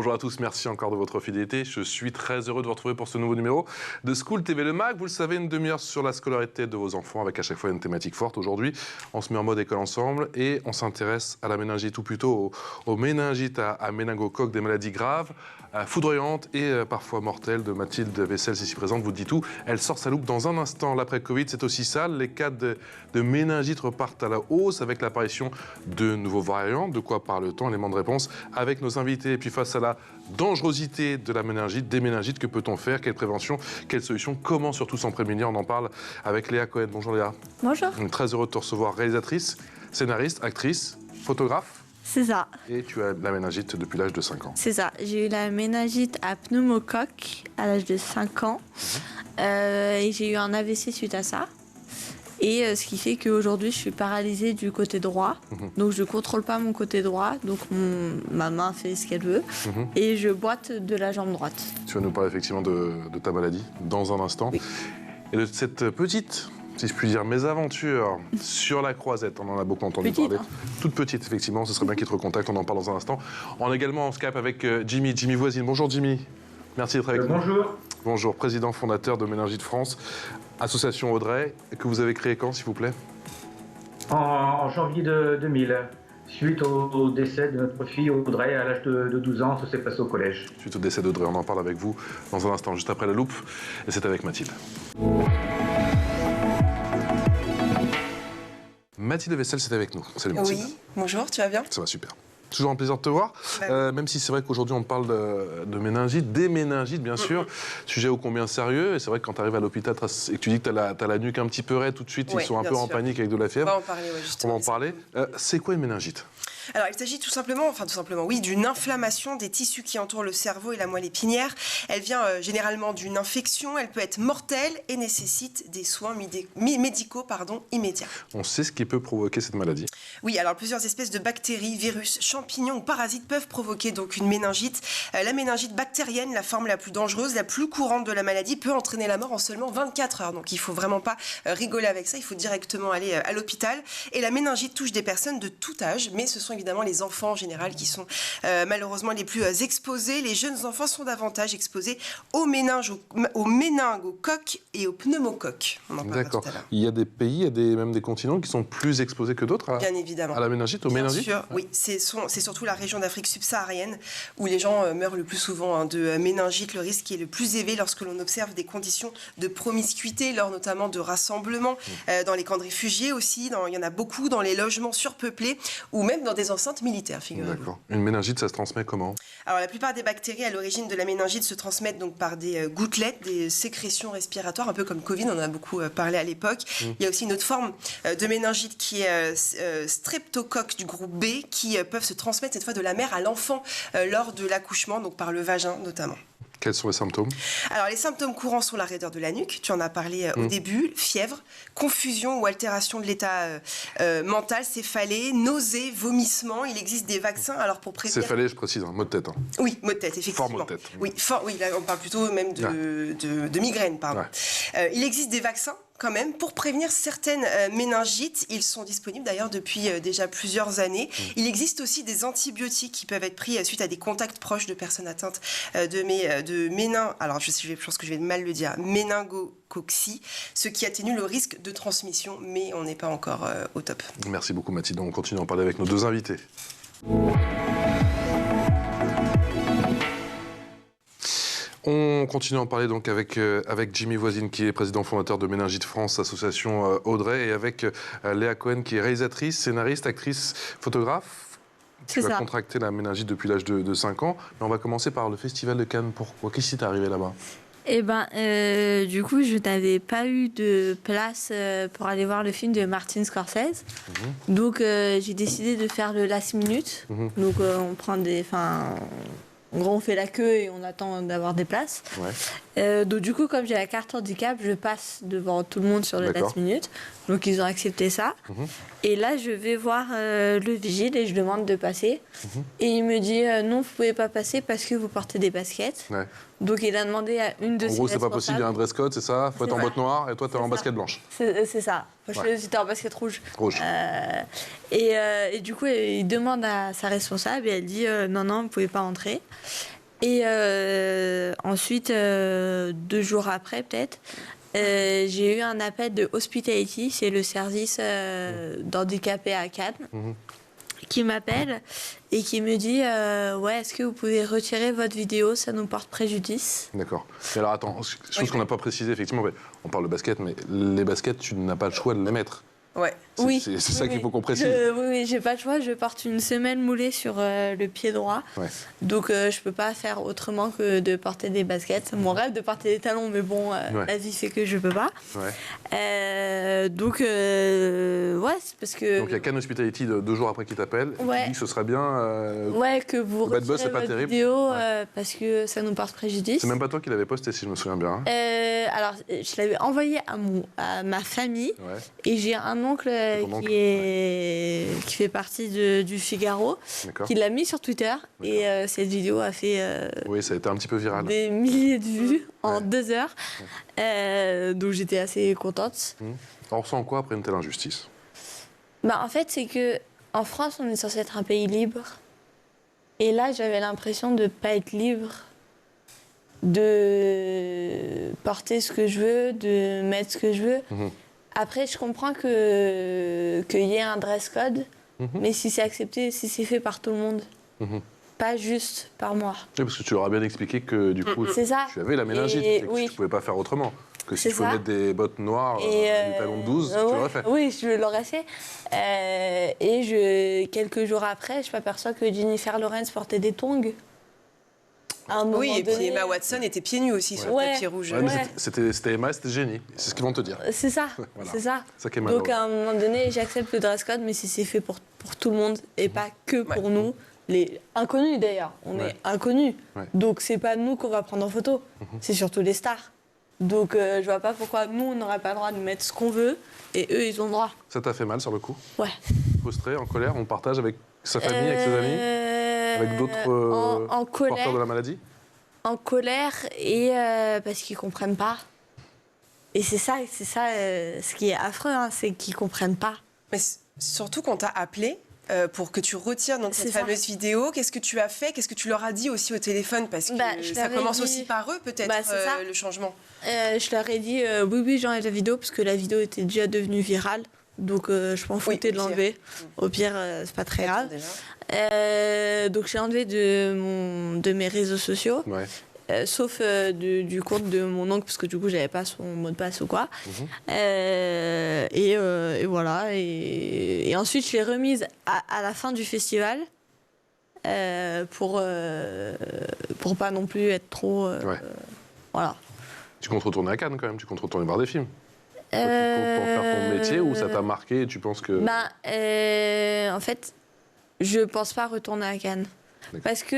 Bonjour à tous, merci encore de votre fidélité. Je suis très heureux de vous retrouver pour ce nouveau numéro de School TV Le Mag. Vous le savez, une demi-heure sur la scolarité de vos enfants avec à chaque fois une thématique forte. Aujourd'hui, on se met en mode école ensemble et on s'intéresse à la méningite, ou plutôt aux méningites à méningocoque, des maladies graves, foudroyantes et parfois mortelles. De Mathilde Wessels, ici présente, vous dit tout. Elle sort sa loupe dans un instant. L'après-Covid, c'est aussi ça. Les cas de méningite repartent à la hausse avec l'apparition de nouveaux variants. De quoi parle-t-on? Élément de réponse avec nos invités. Et puis face à la dangerosité de la méningite, des méningites, que peut-on faire? Quelle prévention? Quelle solution? Comment surtout s'en prémunir? On en parle avec Léa Cohen. Bonjour Léa. Bonjour. Très heureux de te recevoir, réalisatrice, scénariste, actrice, photographe. C'est ça. Et tu as la méningite depuis l'âge de 5 ans. C'est ça. J'ai eu la méningite à pneumocoque à l'âge de 5 ans. Et j'ai eu un AVC suite à ça. Et ce qui fait qu'aujourd'hui, je suis paralysée du côté droit. Donc, je ne contrôle pas mon côté droit. Donc, ma main fait ce qu'elle veut. Et je boite de la jambe droite. Tu vas nous parler effectivement de ta maladie dans un instant. Oui. Et de cette petite, si je puis dire, mésaventure sur la croisette. On en a beaucoup entendu parler. Hein. Toute petite, effectivement. Ce serait bien qu'il te recontacte. On en parle dans un instant. On est également en Skype avec Jimmy Voisine. Bonjour Jimmy. Merci d'être avec nous. Bonjour. Bonjour, président fondateur de Méningite France, association Audrey, que vous avez créée quand, s'il vous plaît? En janvier 2000, suite au décès de notre fille Audrey à l'âge de 12 ans, ça s'est passé au collège. Suite au décès d'Audrey, on en parle avec vous dans un instant, juste après la loupe, et c'est avec Mathilde. Mathilde Wessels, c'est avec nous. Salut Mathilde. Oui, bonjour, tu vas bien? Ça va super. Toujours un plaisir de te voir, même si c'est vrai qu'aujourd'hui on parle de méningite, des méningites bien sûr, sujet ô combien sérieux, et c'est vrai que quand tu arrives à l'hôpital et que tu dis que tu as la nuque un petit peu raide tout de suite, ils sont un peu en panique avec de la fièvre. On va en parler, justement. On va en parler. C'est quoi une méningite? Alors, il s'agit tout simplement, oui, d'une inflammation des tissus qui entourent le cerveau et la moelle épinière. Elle vient généralement d'une infection, elle peut être mortelle et nécessite des soins médicaux immédiats. On sait ce qui peut provoquer cette maladie? Oui, alors plusieurs espèces de bactéries, virus, champignons ou parasites peuvent provoquer donc une méningite. La méningite bactérienne, la forme la plus dangereuse, la plus courante de la maladie, peut entraîner la mort en seulement 24 heures. Donc il ne faut vraiment pas rigoler avec ça, il faut directement aller à l'hôpital. Et la méningite touche des personnes de tout âge, mais ce sont évidemment les enfants en général qui sont malheureusement les plus exposés. Les jeunes enfants sont davantage exposés aux méningocoques et aux pneumocoques. On en parlera tout à l'heure. Il y a des pays, il y a même des continents qui sont plus exposés que d'autres Bien évidemment. À la méningite, aux méningites? Bien sûr, oui. C'est surtout la région d'Afrique subsaharienne où les gens meurent le plus souvent de méningite. Le risque est le plus élevé lorsque l'on observe des conditions de promiscuité, lors notamment de rassemblements, dans les camps de réfugiés aussi. Il y en a beaucoup dans les logements surpeuplés ou même dans des enceintes militaires, figurez-vous. D'accord. Une méningite, ça se transmet comment? Alors, la plupart des bactéries à l'origine de la méningite se transmettent donc par des gouttelettes, des sécrétions respiratoires, un peu comme Covid, on en a beaucoup parlé à l'époque. Il y a aussi une autre forme de méningite qui est streptocoque du groupe B, qui peuvent se transmettre cette fois de la mère à l'enfant lors de l'accouchement, donc par le vagin notamment. Quels sont les symptômes? Alors, les symptômes courants sont la raideur de la nuque, tu en as parlé au début, fièvre, confusion ou altération de l'état mental, céphalée, nausées, vomissements. Il existe des vaccins alors pour prévenir... Céphalée, je précise, mot de tête. Oui, mot de tête, effectivement. Fort mot de tête. Oui, là, on parle plutôt même de migraine, pardon. Ouais. Il existe des vaccins quand même, pour prévenir certaines méningites. Ils sont disponibles d'ailleurs depuis déjà plusieurs années. Il existe aussi des antibiotiques qui peuvent être pris suite à des contacts proches de personnes atteintes alors je pense que je vais mal le dire, méningococcie, ce qui atténue le risque de transmission, mais on n'est pas encore au top. Merci beaucoup Mathilde, on continue à en parler avec nos deux invités. On continue à en parler donc avec Jimmy Voisine, qui est président fondateur de Méningite France, association Audrey, et avec Léa Cohen, qui est réalisatrice, scénariste, actrice, photographe. Tu as contracté la méningite depuis l'âge de 5 ans, mais on va commencer par le Festival de Cannes. Pourquoi? Qu'est-ce qui t'est arrivé là-bas? Du coup, je n'avais pas eu de place pour aller voir le film de Martin Scorsese. Donc, j'ai décidé de faire le last minute. Donc, on prend en gros, on fait la queue et on attend d'avoir des places. Donc du coup, comme j'ai la carte handicap, je passe devant tout le monde sur le D'accord. last minute. Donc ils ont accepté ça. Et là, je vais voir le vigile et je demande de passer. Et il me dit non, vous pouvez pas passer parce que vous portez des baskets. Ouais. Donc il a demandé à une de En ses gros, c'est pas possible, il y a un dress code, c'est ça? Faut être C'est en ça. botte noire et toi, t'es en ça. basket blanche. C'est ça. Moi, Ouais. j'étais en basket rouge. Rouge. Et du coup, il demande à sa responsable et elle dit non, non, vous pouvez pas entrer. Et ensuite, 2 jours après, peut-être, j'ai eu un appel de Hospitality, c'est le service d'handicapés à Cannes, qui m'appelle et qui me dit ouais, est-ce que vous pouvez retirer votre vidéo, ça nous porte préjudice. D'accord. Et alors attends, chose qu'on n'a pas précisé, effectivement, on parle de basket, mais les baskets, tu n'as pas le choix de les mettre. Ouais. C'est ça qu'il faut qu'on précise. Oui, j'ai pas le choix. Je porte une semelle moulée sur le pied droit. Ouais. Donc, je peux pas faire autrement que de porter des baskets. C'est mon rêve de porter des talons, mais bon, la vie fait que je peux pas. Ouais. Donc, ouais, c'est parce que... Donc il y a Cannes Hospitality 2 jours après qui t'appelle. Ouais. Qui dit que ce serait bien. Ouais, que vous Bad Buzz, retirez c'est pas votre terrible. vidéo Ouais. parce que ça nous porte préjudice. C'est même pas toi qui l'avais posté, si je me souviens bien. Hein. Alors, je l'avais envoyé à ma famille. Ouais. Et j'ai un oncle ton oncle, qui fait partie du Figaro, D'accord. qui l'a mis sur Twitter. Et cette vidéo a fait Oui, ça a été un petit peu viral. des milliers de vues en Ouais. 2 heures. Donc j'étais assez contente. On ressent quoi après une telle injustice? Bah, en fait, c'est que en France, on est censé être un pays libre. Et là, j'avais l'impression de ne pas être libre, de porter ce que je veux, de mettre ce que je veux. Après, je comprends qu'il y ait un dress code, mais si c'est accepté, si c'est fait par tout le monde, pas juste par moi. Oui, parce que tu leur as bien expliqué que du coup, C'est ça. tu avais la méningite Et et que oui. tu pouvais pas faire autrement. Que si C'est tu pouvais ça. mettre des bottes noires, Et des talons de 12, tu l'aurais fait. Oui, je l'aurais fait. Quelques jours après, je m'aperçois que Jennifer Lawrence portait des tongs. À un moment Oui, et puis donné. Emma Watson était pieds nus aussi sur Ouais. le tapis rouge. Ouais, mais Ouais. c'était Emma, c'était génie. C'est ce qu'ils vont te dire. C'est ça, Voilà. c'est ça. Ça qui est Donc malheureux. à un moment donné, j'accepte le dress code, mais si c'est fait pour tout le monde et pas que pour nous, les inconnus d'ailleurs. On Ouais. est inconnus. Ouais. Donc c'est pas nous qu'on va prendre en photo, c'est surtout les stars. Donc je vois pas pourquoi nous on n'aurait pas le droit de mettre ce qu'on veut et eux ils ont le droit. Ça t'a fait mal sur le coup? Ouais. Frustré, en colère? On partage avec sa famille, avec ses amis? Avec d'autres en porteurs de colère, la maladie? en colère et parce qu'ils comprennent pas. Et c'est ça ce qui est affreux, hein, c'est qu'ils comprennent pas. Mais surtout qu'on t'a appelé pour que tu retires donc C'est cette ça. fameuse vidéo. Qu'est-ce que tu as fait? Qu'est-ce que tu leur as dit aussi au téléphone? Parce que Je ça leur ai commence dit- aussi par eux peut-être Bah, c'est ça. le changement. Je leur ai dit oui, j'enlève la vidéo parce que la vidéo était déjà devenue virale. Donc je m'en foutais de au pire. l'enlever. Au pire, c'est pas très grave. Déjà. Donc j'ai enlevé de mes réseaux sociaux, Ouais. sauf du compte de mon oncle parce que du coup j'avais pas son mot de passe ou quoi. Et voilà. Et ensuite je l'ai remise à la fin du festival pour pas non plus être trop. Voilà. Tu comptes retourner à Cannes quand même? Tu comptes retourner voir des films? Toi, tu comptes en faire ton métier ou ça t'a marqué et tu penses que... En fait, je pense pas retourner à Cannes. D'accord. Parce que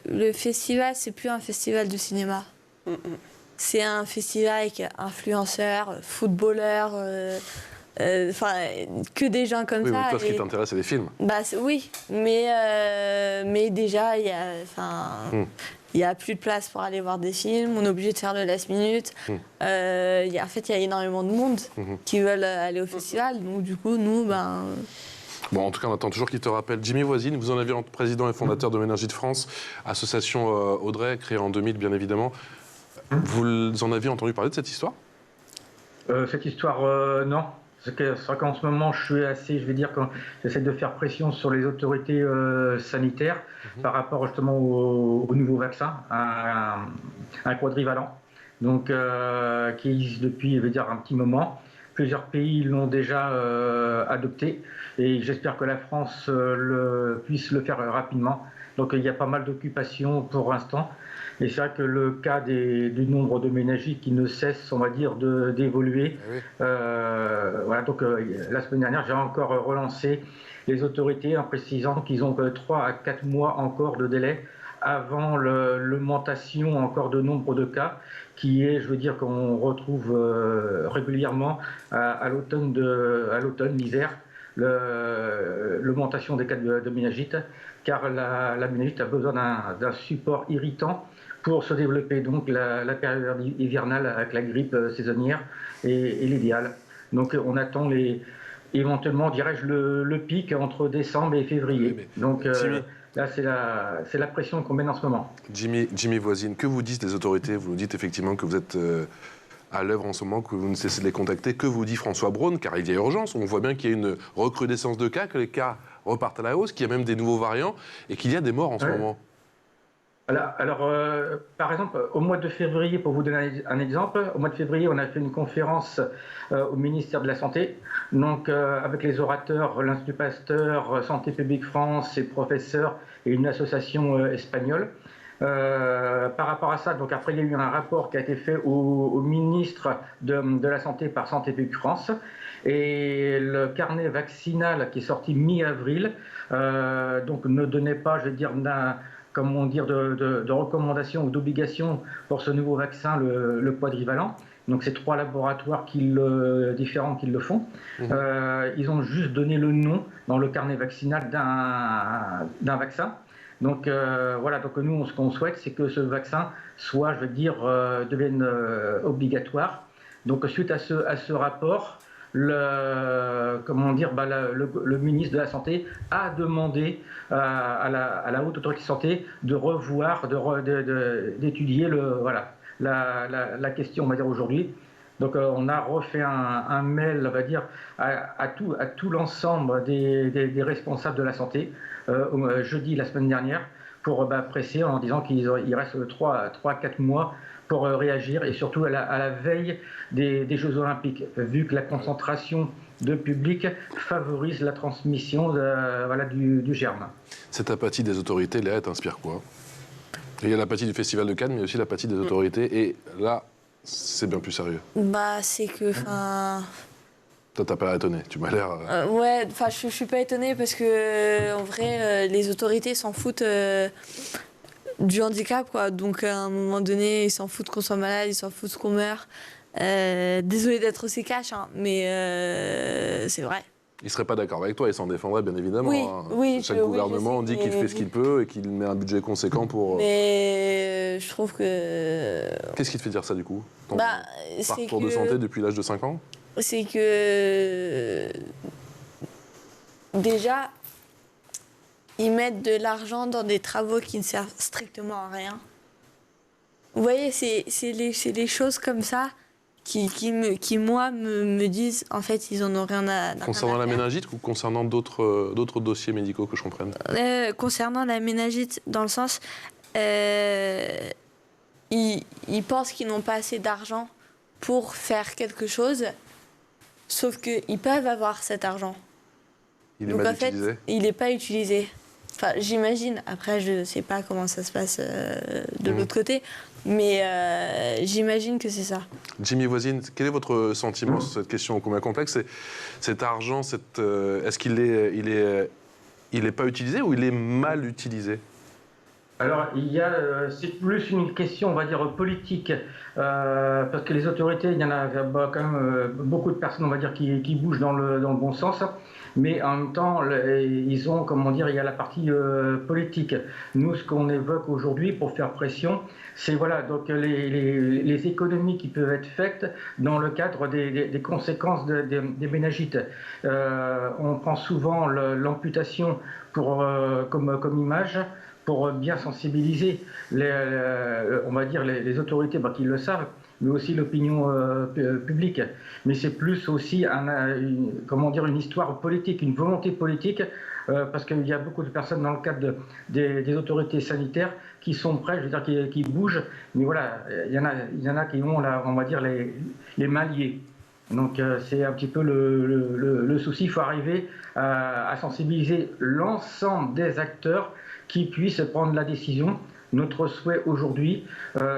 le festival, c'est plus un festival de cinéma. C'est un festival avec influenceurs, footballeurs, que des gens comme Oui, ça. mais toi, ce qui Et- t'intéresse, c'est les films. oui, mais déjà, il y a plus de place pour aller voir des films. On est obligé de faire le last minute. En fait, il y a énormément de monde qui veulent aller au festival. Donc, du coup, nous, Bon, en tout cas, on attend toujours qu'il te rappelle. Jimmy Voisine, vous en avez en président et fondateur de Méningite de France, association Audrey, créée en 2000, bien évidemment. Vous en aviez entendu parler de cette histoire? Cette histoire, non. C'est vrai qu'en ce moment, je suis assez, je vais dire, quand j'essaie de faire pression sur les autorités sanitaires par rapport justement au nouveau vaccin, un quadrivalent, donc qui existe depuis, je vais dire, un petit moment. Plusieurs pays l'ont déjà adopté et j'espère que la France puisse le faire rapidement. Donc il y a pas mal d'occupations pour l'instant. Et c'est vrai que le cas du nombre de méningites qui ne cesse, on va dire, d'évoluer. Oui. Voilà, donc la semaine dernière, j'ai encore relancé les autorités en précisant qu'ils ont 3 à 4 mois encore de délai avant l'augmentation encore de nombre de cas, qui est, je veux dire, qu'on retrouve régulièrement à l'automne, l'hiver, l'augmentation des cas de méningite, car la méningite a besoin d'un support irritant pour se développer. Donc la période hivernale avec la grippe saisonnière est l'idéal. Donc on attend éventuellement, dirais-je, le pic entre décembre et février. Oui, donc là, c'est la pression qu'on mène en ce moment. Jimmy Voisine, que vous disent les autorités? Vous nous dites effectivement que vous êtes à l'œuvre en ce moment, que vous ne cessez de les contacter. Que vous dit François Braun? Car il y a urgence. On voit bien qu'il y a une recrudescence de cas, que les cas repartent à la hausse, qu'il y a même des nouveaux variants et qu'il y a des morts en ce moment. Alors, par exemple, au mois de février, pour vous donner un exemple, au mois de février, on a fait une conférence au ministère de la Santé, donc avec les orateurs, l'Institut Pasteur, Santé publique France, ses professeurs et une association espagnole. Par rapport à ça, donc après, il y a eu un rapport qui a été fait au ministre de la Santé par Santé publique France. Et le carnet vaccinal qui est sorti mi-avril, donc ne donnait pas, je vais dire, de recommandations ou d'obligations pour ce nouveau vaccin, le quadrivalent. Donc c'est 3 laboratoires différents qui le font. Ils ont juste donné le nom dans le carnet vaccinal d'un vaccin. Donc voilà, donc nous ce qu'on souhaite, c'est que ce vaccin soit, je veux dire, devienne obligatoire. Donc suite à ce rapport, le ministre de la Santé a demandé à la Haute Autorité de Santé de revoir, d'étudier la question, on va dire, aujourd'hui. Donc on a refait un mail, on va dire, à tout l'ensemble des responsables de la santé, jeudi la semaine dernière, pour presser en disant qu'il reste 3-4 mois pour réagir, et surtout à la veille des Jeux Olympiques, vu que la concentration de public favorise la transmission du germe. Cette apathie des autorités, Léa, t'inspire quoi? Il y a l'apathie du Festival de Cannes, mais aussi l'apathie des autorités, et là, c'est bien plus sérieux. C'est que, Toi, t'as pas l'air étonné, tu m'as l'air... ouais, je suis pas étonnée parce que, en vrai, les autorités s'en foutent du handicap, quoi. Donc, à un moment donné, ils s'en foutent qu'on soit malade, ils s'en foutent qu'on meurt. Désolée d'être aussi cash, hein, mais c'est vrai. Il ne serait pas d'accord avec toi, il s'en défendrait bien évidemment. Oui, oui, chaque gouvernement dit qu'il fait ce qu'il peut et qu'il met un budget conséquent pour... Mais je trouve que... Qu'est-ce qui te fait dire ça du coup? Ton parcours de santé depuis l'âge de 5 ans? C'est que... Déjà, ils mettent de l'argent dans des travaux qui ne servent strictement à rien. Vous voyez, c'est les choses comme ça qui moi, me disent, en fait, ils en ont rien à faire. Concernant la méningite ou concernant d'autres dossiers médicaux que je comprenne? Concernant la méningite, dans le sens, ils pensent qu'ils n'ont pas assez d'argent pour faire quelque chose, sauf qu'ils peuvent avoir cet argent. Il est mal utilisé. Il n'est pas utilisé. Enfin, j'imagine. Après, je ne sais pas comment ça se passe de l'autre côté, mais j'imagine que c'est ça. Jimmy Voisine, quel est votre sentiment sur cette question combien complexe? Cet argent, est-ce qu'il est pas utilisé ou il est mal utilisé? Alors, c'est plus une question, on va dire, politique, parce que les autorités, il y en a quand même beaucoup de personnes, on va dire, qui bougent dans le bon sens. Mais en même temps, ils ont, comment dire, il y a la partie politique. Nous, ce qu'on évoque aujourd'hui pour faire pression, c'est donc les économies qui peuvent être faites dans le cadre des conséquences des méningites. On prend souvent l'amputation comme image pour bien sensibiliser on va dire les autorités qui le savent, mais aussi l'opinion publique. Mais c'est plus aussi une histoire politique, une volonté politique, parce qu'il y a beaucoup de personnes dans le cadre des autorités sanitaires qui sont prêtes, je veux dire, qui bougent, mais voilà, il y en a qui ont, on va dire, les mains liées. Donc c'est un petit peu le souci. Il faut arriver à sensibiliser l'ensemble des acteurs qui puissent prendre la décision. Notre souhait aujourd'hui,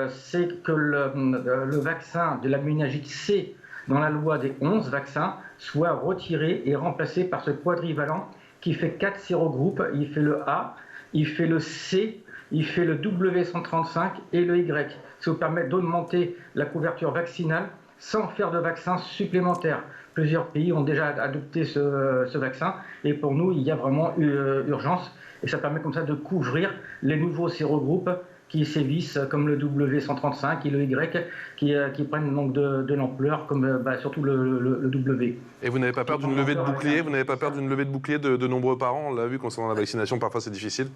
c'est que le vaccin de la méningite C dans la loi des 11 vaccins soit retiré et remplacé par ce quadrivalent qui fait 4 sérogroupes. Il fait le A, il fait le C il fait le W135 et le Y. Ça vous permet d'augmenter la couverture vaccinale sans faire de vaccin supplémentaire. Plusieurs pays ont déjà adopté ce vaccin et pour nous, il y a vraiment urgence et ça permet comme ça de couvrir les nouveaux sérogroupes qui sévissent comme le W135 et le Y qui prennent donc de l'ampleur comme surtout le W. Et vous n'avez pas peur d'une levée de bouclier? Vous n'avez pas peur d'une levée de bouclier de nombreux parents? On l'a vu concernant la vaccination, parfois c'est difficile.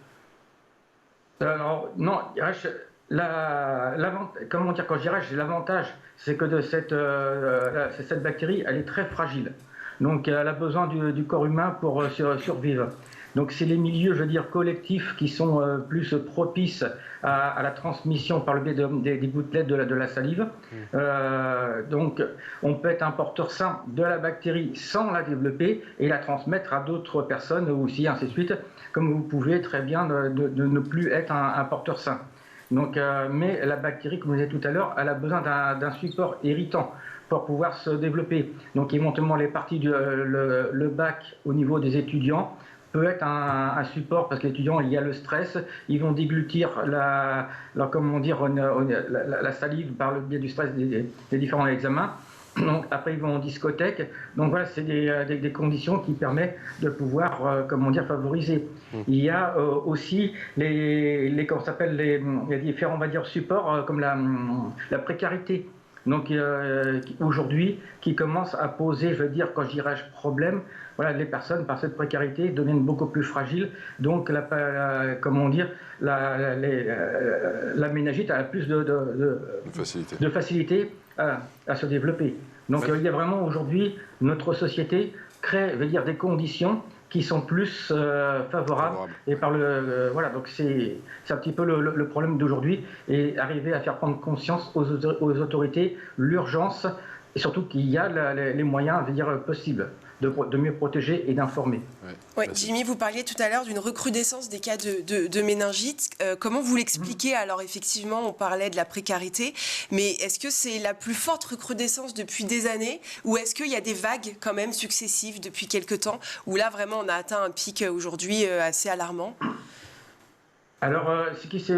Alors non, comment dire, quand je dirais, l'avantage, c'est que cette bactérie, elle est très fragile. Donc elle a besoin du corps humain pour survivre. Donc c'est les milieux, je veux dire, collectifs qui sont plus propices à la transmission par le biais des gouttelettes de la salive. Donc on peut être un porteur sain de la bactérie sans la développer et la transmettre à d'autres personnes aussi, ainsi de suite, comme vous pouvez très bien de ne plus être un porteur sain. Donc, mais la bactérie, comme je disais tout à l'heure, elle a besoin d'un support irritant pour pouvoir se développer. Donc éventuellement les parties le bac au niveau des étudiants peut être un support parce que les étudiants, il y a le stress, ils vont déglutir la salive par le biais du stress des différents examens. Donc, après, ils vont en discothèque. Donc voilà, c'est des conditions qui permettent de pouvoir, favoriser. Il y a aussi les différents, on va dire, supports comme la précarité. Donc aujourd'hui, qui commence à poser, je veux dire, quand je dirais problème, voilà, les personnes par cette précarité deviennent beaucoup plus fragiles. Donc la méningite a plus de facilité à se développer. Donc il y a vraiment aujourd'hui, notre société crée, je veux dire, des conditions qui sont plus favorables. Et voilà, donc c'est un petit peu le problème d'aujourd'hui, et arriver à faire prendre conscience aux autorités l'urgence, et surtout qu'il y a les moyens, je veux dire, possibles de mieux protéger et d'informer. Ouais, Jimmy, vous parliez tout à l'heure d'une recrudescence des cas de méningite. Comment vous l'expliquez? Alors effectivement, on parlait de la précarité, mais est-ce que c'est la plus forte recrudescence depuis des années, ou est-ce qu'il y a des vagues quand même successives depuis quelques temps, où là vraiment on a atteint un pic aujourd'hui assez alarmant? Alors, ce qui s'est,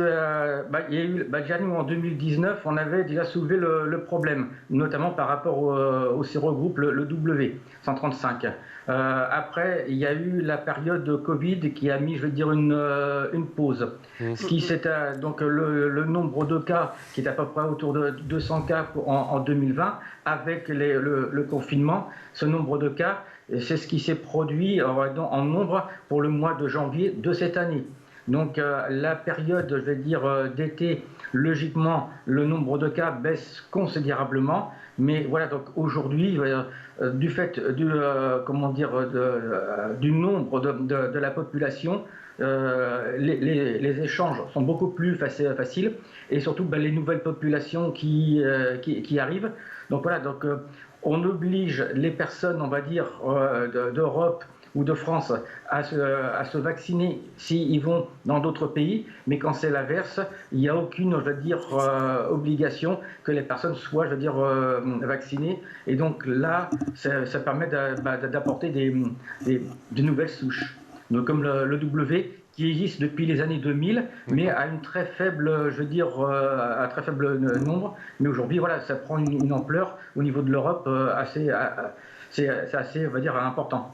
il y a eu, déjà nous en 2019, on avait déjà soulevé le problème, notamment par rapport au sérogroupe le W135. Après, il y a eu la période de Covid qui a mis, je veux dire, une pause. Ce qui s'était donc le nombre de cas qui est à peu près autour de 200 cas en 2020, avec le confinement, ce nombre de cas, c'est ce qui s'est produit en nombre pour le mois de janvier de cette année. Donc la période, je vais dire, d'été, logiquement, le nombre de cas baisse considérablement. Mais voilà, donc aujourd'hui, du fait du nombre de la population, les échanges sont beaucoup plus faciles. Et surtout, les nouvelles populations qui arrivent. Donc voilà, donc on oblige les personnes, on va dire, d'Europe ou de France à se vacciner s'ils vont dans d'autres pays, mais quand c'est l'inverse, il n'y a aucune, je veux dire, obligation que les personnes soient, je veux dire, vaccinées. Et donc là, ça permet d'apporter des nouvelles souches. Donc, comme le W, qui existe depuis les années 2000, mais à une très faible, je veux dire, à un très faible nombre. Mais aujourd'hui, voilà, ça prend une ampleur au niveau de l'Europe c'est assez, on va dire, important.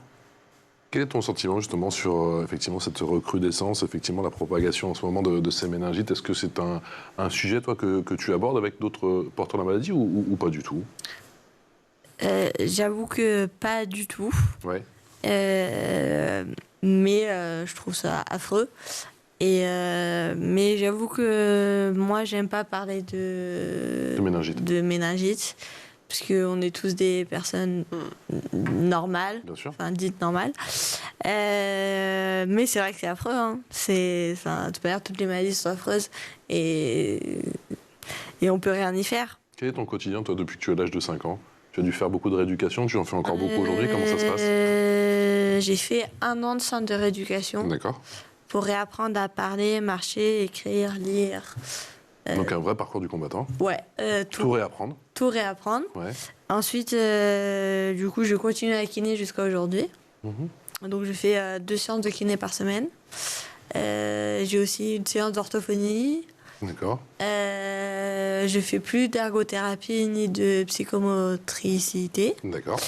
Quel est ton sentiment justement sur effectivement cette recrudescence, effectivement la propagation en ce moment de ces méningites? Est-ce que c'est un sujet, toi, que tu abordes avec d'autres porteurs de la maladie ou pas du tout? J'avoue que pas du tout. Ouais. Mais je trouve ça affreux. Mais j'avoue que moi, j'aime pas parler de méningite. Parce qu'on est tous des personnes normales, enfin dites normales. Mais c'est vrai que c'est affreux. Hein. De toute manière, toutes les maladies sont affreuses et on peut rien y faire. Quel est ton quotidien, toi, depuis que tu as l'âge de 5 ans? Tu as dû faire beaucoup de rééducation, tu en fais encore beaucoup aujourd'hui, comment ça se passe? J'ai fait 1 an de centre de rééducation. D'accord. Pour réapprendre à parler, marcher, écrire, lire. Donc un vrai parcours du combattant. Ouais. Tout réapprendre. Tout réapprendre. Ouais. Ensuite, du coup, je continue à kiné jusqu'à aujourd'hui. Donc je fais 2 séances de kiné par semaine. J'ai aussi une séance d'orthophonie. D'accord. Je fais plus d'ergothérapie ni de psychomotricité. D'accord.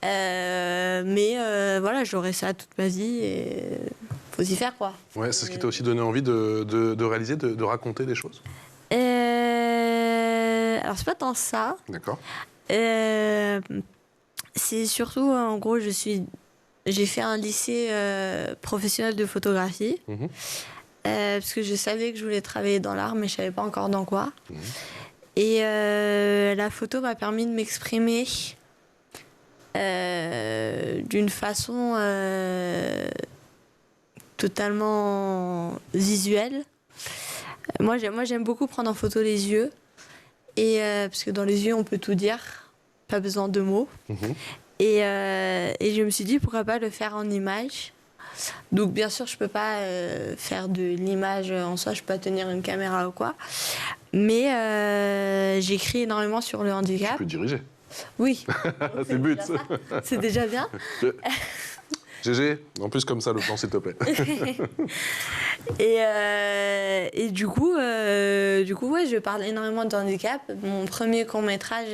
Mais voilà, j'aurai ça toute ma vie et faut s'y faire, quoi. Ouais, c'est ce qui t'a aussi donné envie de réaliser, de raconter des choses. Alors, c'est pas tant ça. D'accord. C'est surtout, en gros, j'ai fait un lycée professionnel de photographie. Parce que je savais que je voulais travailler dans l'art, mais je savais pas encore dans quoi. Et la photo m'a permis de m'exprimer d'une façon totalement visuelle. Moi, j'aime beaucoup prendre en photo les yeux. Et parce que dans les yeux, on peut tout dire. Pas besoin de mots. Et je me suis dit, pourquoi pas le faire en image. Donc, bien sûr, je peux pas faire de l'image en soi. Je peux pas tenir une caméra ou quoi. Mais j'écris énormément sur le handicap. Tu peux diriger. Oui. C'est le but. C'est déjà bien. GG, en plus comme ça le plan s'il te plaît. Et du coup, ouais, je parle énormément de handicap. Mon premier court-métrage,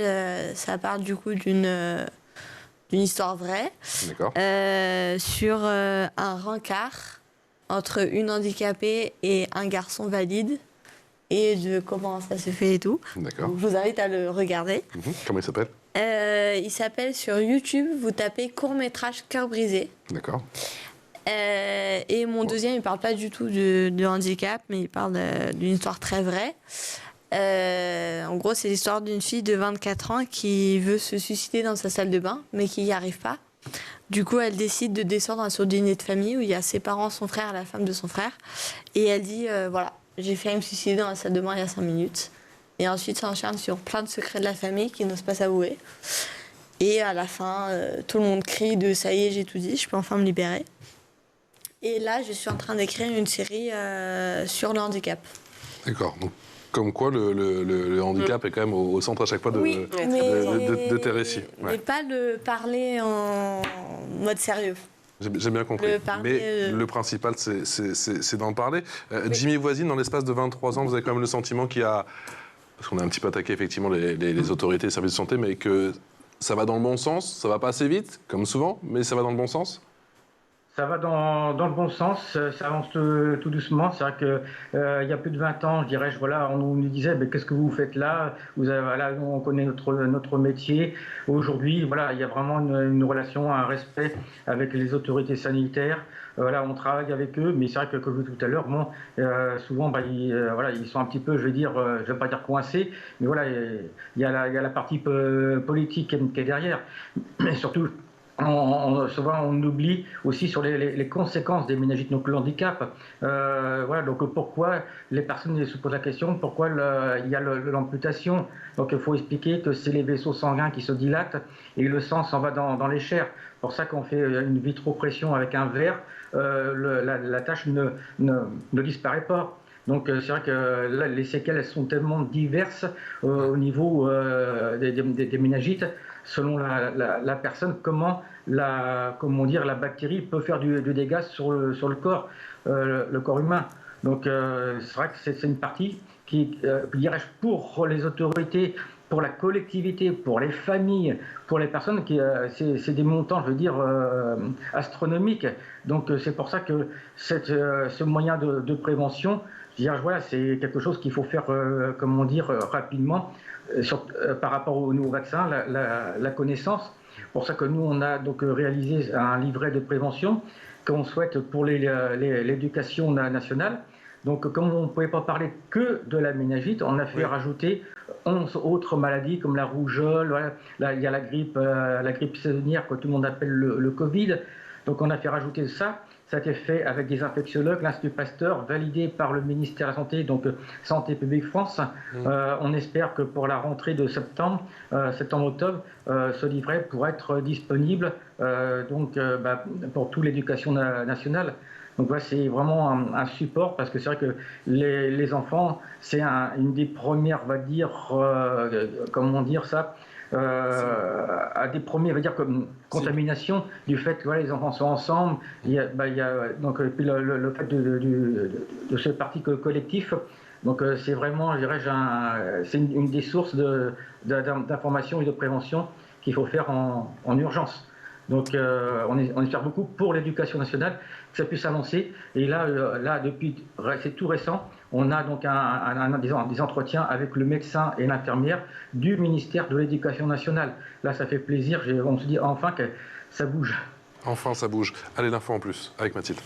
ça parle du coup d'une histoire vraie. D'accord. Sur un rencard entre une handicapée et un garçon valide. Et de comment ça se fait et tout. D'accord. Donc, je vous invite à le regarder. Comment il s'appelle ? Il s'appelle sur YouTube, vous tapez court-métrage Cœur brisé. D'accord. Et mon deuxième, il parle pas du tout de handicap, mais il parle d'une histoire très vraie. En gros, c'est l'histoire d'une fille de 24 ans qui veut se suicider dans sa salle de bain, mais qui n'y arrive pas. Du coup, elle décide de descendre sur le dîner de famille où il y a ses parents, son frère, la femme de son frère. Et elle dit, voilà, j'ai failli me suicider dans la salle de bain il y a 5 minutes. Et ensuite, ça enchaîne sur plein de secrets de la famille qui n'osent pas s'avouer. Et à la fin, tout le monde crie de « ça y est, j'ai tout dit, je peux enfin me libérer ». Et là, je suis en train d'écrire une série sur le handicap. D'accord. Donc, comme quoi, le handicap est quand même au centre à chaque fois de tes récits. Ouais. Mais pas le parler en mode sérieux. J'ai bien compris. Mais le principal, c'est d'en parler. Jimmy Voisine, dans l'espace de 23 ans, vous avez quand même le sentiment qu'il y a... Parce qu'on a un petit peu attaqué effectivement les autorités, les services de santé, mais que ça va dans le bon sens, ça va pas assez vite, comme souvent, mais ça va dans le bon sens. Ça va dans le bon sens, ça avance tout doucement. C'est vrai qu'il y a plus de 20 ans, je dirais, voilà, on nous disait mais qu'est-ce que vous faites là, voilà, on connaît notre métier. Aujourd'hui, voilà, il y a vraiment une relation, un respect avec les autorités sanitaires. Voilà, on travaille avec eux, mais c'est vrai que comme je disais tout à l'heure, bon, souvent, ils sont un petit peu, je vais pas dire coincés, mais voilà, il y a la partie politique qui est derrière, mais surtout. Souvent, on oublie aussi sur les conséquences des méningites, donc le handicap. Voilà, donc pourquoi les personnes se posent la question, pourquoi il y a l'amputation. Donc il faut expliquer que c'est les vaisseaux sanguins qui se dilatent et le sang s'en va dans les chairs. Pour ça qu'on fait une vitropression avec un verre, la tache ne disparaît pas. Donc c'est vrai que là, les séquelles elles sont tellement diverses au niveau des méningites, selon la personne, comment la bactérie peut faire du dégât sur le corps, le corps humain. Donc c'est vrai que c'est une partie qui, pour les autorités, pour la collectivité, pour les familles, pour les personnes, c'est des montants, je veux dire, astronomiques. Donc c'est pour ça que ce moyen de prévention, voilà, c'est quelque chose qu'il faut faire, rapidement, par rapport au nouveau vaccin, la connaissance. Pour ça que nous, on a donc réalisé un livret de prévention qu'on souhaite pour l'éducation nationale. Donc, comme on ne pouvait pas parler que de la méningite, on a fait rajouter 11 autres maladies comme la rougeole, voilà. Là, il y a la grippe saisonnière que tout le monde appelle le Covid. Donc, on a fait rajouter ça. Ça a été fait avec des infectiologues, l'Institut Pasteur, validé par le ministère de la Santé, donc Santé publique France. On espère que pour la rentrée de septembre-octobre, ce livret pourra être disponible pour toute l'éducation nationale. Donc voilà, c'est vraiment un support parce que c'est vrai que les enfants, c'est une des premières, à des premiers, on va dire, comme contamination du fait que voilà, les enfants sont ensemble. Il y a donc puis le fait de ce parti collectif. Donc c'est vraiment, je dirais, c'est une des sources d'information et de prévention qu'il faut faire en urgence. Donc on espère beaucoup pour l'éducation nationale que ça puisse s'annoncer. Et là depuis, c'est tout récent, on a donc des entretiens avec le médecin et l'infirmière du ministère de l'Éducation nationale. Là, ça fait plaisir. On se dit enfin que ça bouge. Enfin, ça bouge. Allez, l'info en plus, avec Mathilde.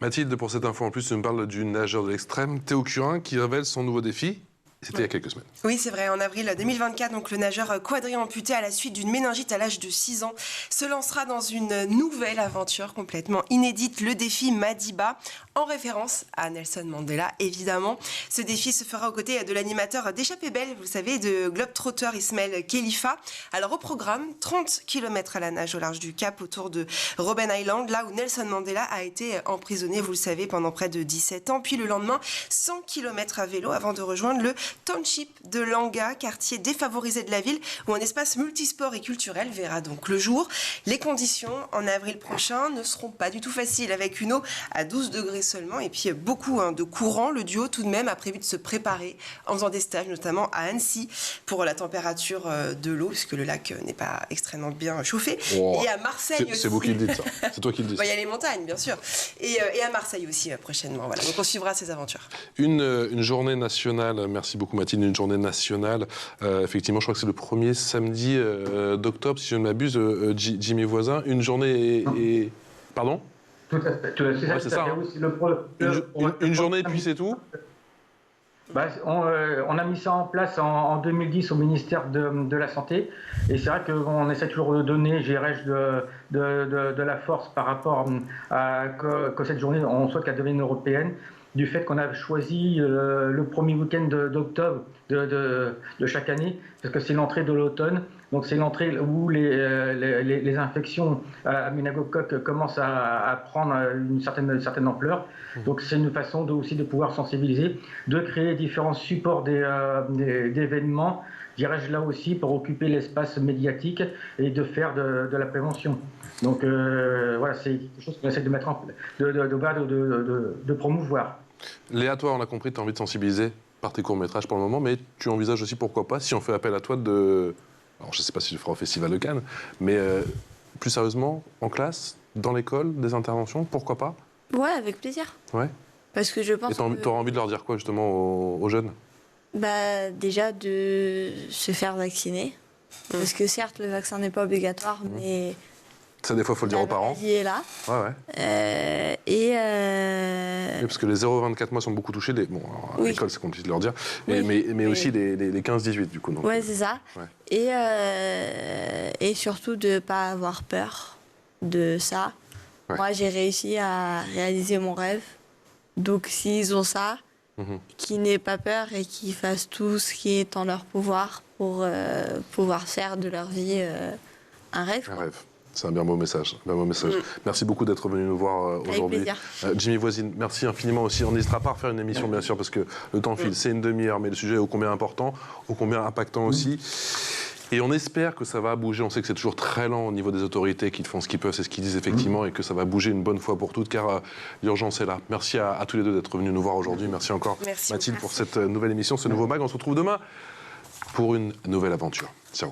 Mathilde, pour cette info en plus, tu me parles du nageur de l'extrême, Théo Curin, qui révèle son nouveau défi. C'était il y a quelques semaines. Oui, c'est vrai. En avril 2024, donc, le nageur quadri-amputé à la suite d'une méningite à l'âge de 6 ans se lancera dans une nouvelle aventure complètement inédite, le défi Madiba, en référence à Nelson Mandela, évidemment. Ce défi se fera aux côtés de l'animateur d'Échappée Belle, vous savez, de Globetrotter Ismaël Khalifa. Alors au programme, 30 km à la nage au large du Cap autour de Robben Island, là où Nelson Mandela a été emprisonné, vous le savez, pendant près de 17 ans. Puis le lendemain, 100 km à vélo avant de rejoindre le township de Langa, quartier défavorisé de la ville, où un espace multisport et culturel verra donc le jour. Les conditions en avril prochain ne seront pas du tout faciles, avec une eau à 12 degrés seulement, et puis beaucoup de courant. Le duo, tout de même, a prévu de se préparer en faisant des stages, notamment à Annecy, pour la température de l'eau, puisque le lac n'est pas extrêmement bien chauffé. Oh, et à Marseille aussi. C'est vous qui le dites, ça. C'est toi qui le dis. Il y a les montagnes, bien sûr. Et à Marseille aussi, prochainement. Voilà. Donc on suivra ces aventures. Une journée nationale, merci beaucoup Mathilde, une journée nationale. Effectivement, je crois que c'est le premier samedi d'octobre, si je ne m'abuse, Jimmy Voisin. Une journée et... Pardon ? Tout à fait. C'est ça. Une journée et puis c'est tout ? On a mis ça en place en 2010 au ministère de la Santé. Et c'est vrai qu'on essaie toujours de donner, de la force par rapport à que cette journée, on souhaite qu'elle devienne européenne, du fait qu'on a choisi le premier week-end d'octobre de chaque année, parce que c'est l'entrée de l'automne. Donc c'est l'entrée où les infections à méningocoque commencent à prendre une certaine ampleur. Donc c'est une façon aussi de pouvoir sensibiliser, de créer différents supports d'événements, dirais-je là aussi, pour occuper l'espace médiatique et de faire de la prévention. Donc voilà, c'est quelque chose qu'on essaie de mettre en place, de promouvoir. Léa, toi, on l'a compris, tu as envie de sensibiliser par tes courts-métrages pour le moment, mais tu envisages aussi, pourquoi pas, si on fait appel à toi Alors, je ne sais pas si tu le feras au Festival de Cannes, mais plus sérieusement, en classe, dans l'école, des interventions, pourquoi pas ? Ouais, avec plaisir. Ouais. Parce que je pense Et tu auras envie de leur dire quoi, justement, aux jeunes ? Déjà, de se faire vacciner. Parce que certes, le vaccin n'est pas obligatoire, mais... Ça, des fois, il faut le dire aux parents. La maladie est là. Ouais. Oui, parce que les 0-24 mois sont beaucoup touchés. Bon, à l'école, c'est compliqué de leur dire. Mais aussi les 15-18, du coup. Donc, ouais, c'est ça. Ouais. Et surtout de ne pas avoir peur de ça. Ouais. Moi, j'ai réussi à réaliser mon rêve. Donc, s'ils ont ça, qu'ils n'aient pas peur et qu'ils fassent tout ce qui est en leur pouvoir pour pouvoir faire de leur vie un rêve. Un rêve. C'est un bien beau message. Merci beaucoup d'être venu nous voir aujourd'hui. Jimmy Voisine, merci infiniment aussi. On n'hésitera pas à refaire une émission, bien sûr, parce que le temps file, c'est une demi-heure, mais le sujet est ô combien important, ô combien impactant aussi. Et on espère que ça va bouger. On sait que c'est toujours très lent au niveau des autorités qui font ce qu'ils peuvent, c'est ce qu'ils disent effectivement, et que ça va bouger une bonne fois pour toutes, car l'urgence est là. Merci à tous les deux d'être venus nous voir aujourd'hui. Merci encore, Mathilde, pour cette nouvelle émission, ce nouveau mag. On se retrouve demain pour une nouvelle aventure. Ciao.